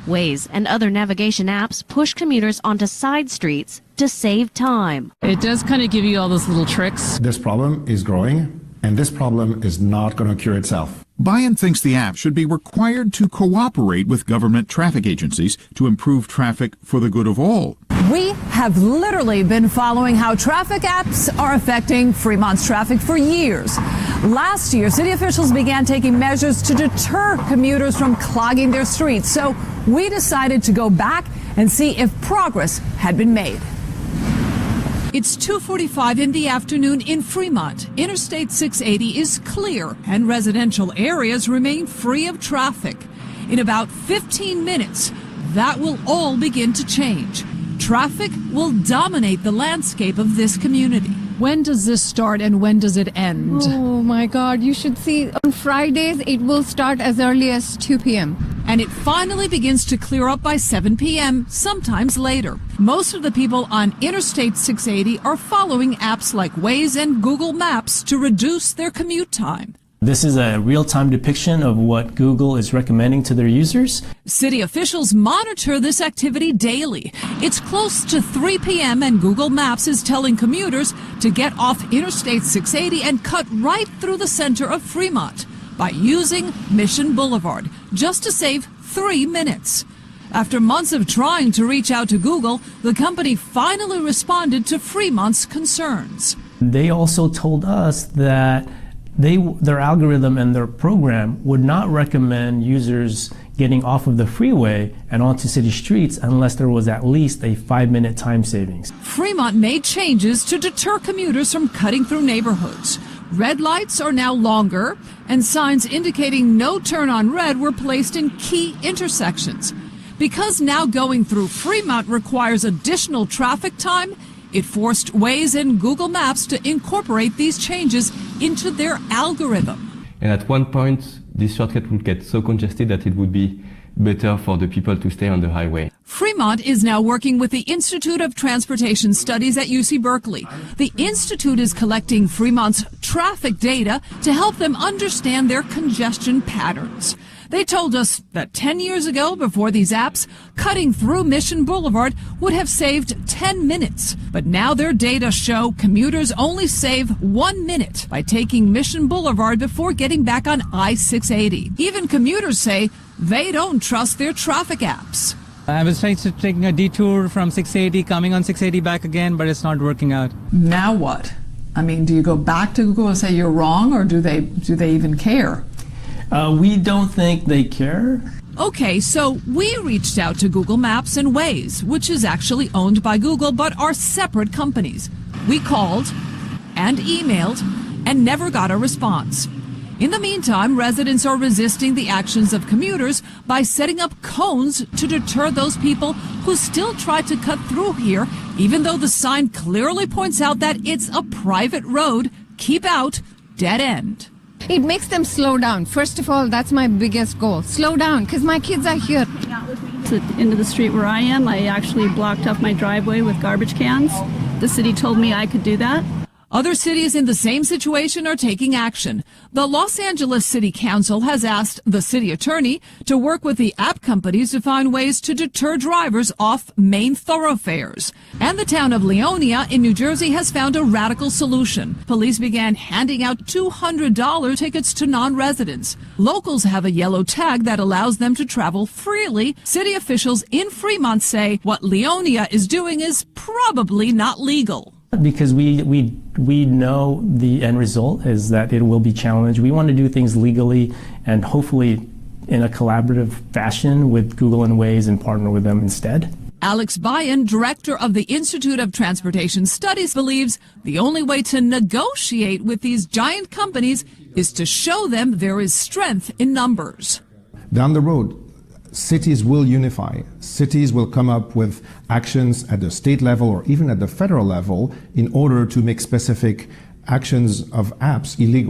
Waze and other navigation apps push commuters onto side streets to save time. It does kind of give you all those little tricks. This problem is growing, and this problem is not going to cure itself. Bayan thinks the app should be required to cooperate with government traffic agencies to improve traffic for the good of all. We have literally been following how traffic apps are affecting Fremont's traffic for years. Last year, city officials began taking measures to deter commuters from clogging their streets. So we decided to go back and see if progress had been made. It's 2:45 in the afternoon in Fremont. Interstate 680 is clear and residential areas remain free of traffic. In about 15 minutes, that will all begin to change. Traffic will dominate the landscape of this community. When does this start and when does it end? Oh my God, you should see on Fridays it will start as early as 2 p.m. And it finally begins to clear up by 7 p.m., sometimes later. Most of the people on Interstate 680 are following apps like Waze and Google Maps to reduce their commute time. This is a real-time depiction of what Google is recommending to their users. City officials monitor this activity daily. It's close to 3 p.m. and Google Maps is telling commuters to get off Interstate 680 and cut right through the center of Fremont by using Mission Boulevard, just to save 3 minutes. After months of trying to reach out to Google, the company finally responded to Fremont's concerns. They also told us that their algorithm and their program would not recommend users getting off of the freeway and onto city streets unless there was at least a 5-minute time savings. Fremont made changes to deter commuters from cutting through neighborhoods. Red lights are now longer, and signs indicating no turn on red were placed in key intersections. Because now going through Fremont requires additional traffic time, it forced Waze and Google Maps to incorporate these changes into their algorithm. And at one point, this shortcut would get so congested that it would be better for the people to stay on the highway. Fremont is now working with the Institute of Transportation Studies at UC Berkeley. The institute is collecting Fremont's traffic data to help them understand their congestion patterns. They told us that 10 years ago, before these apps, cutting through Mission Boulevard would have saved 10 minutes. But now their data show commuters only save 1 minute by taking Mission Boulevard before getting back on I-680. Even commuters say they don't trust their traffic apps. I was trying to take a detour from 680, coming on 680 back again, but it's not working out. Now what? I mean, do you go back to Google and say you're wrong, or do they even care? We don't think they care. Okay, so we reached out to Google Maps and Waze, which is actually owned by Google but are separate companies. We called and emailed and never got a response. In the meantime, residents are resisting the actions of commuters by setting up cones to deter those people who still try to cut through here, even though the sign clearly points out that it's a private road. Keep out, dead end. It makes them slow down. First of all, that's my biggest goal. Slow down, because my kids are here. To the end of the street where I am, I actually blocked off my driveway with garbage cans. The city told me I could do that. Other cities in the same situation are taking action. The Los Angeles City Council has asked the city attorney to work with the app companies to find ways to deter drivers off main thoroughfares. And the town of Leonia in New Jersey has found a radical solution. Police began handing out $200 tickets to non-residents. Locals have a yellow tag that allows them to travel freely. City officials in Fremont say what Leonia is doing is probably not legal. Because we know the end result is that it will be challenged. We want to do things legally and hopefully in a collaborative fashion with Google and Waze and partner with them instead. Alex Bayan, director of the Institute of Transportation Studies, believes the only way to negotiate with these giant companies is to show them there is strength in numbers. Down the road, cities will unify. Cities will come up with actions at the state level or even at the federal level in order to make specific actions of apps illegal.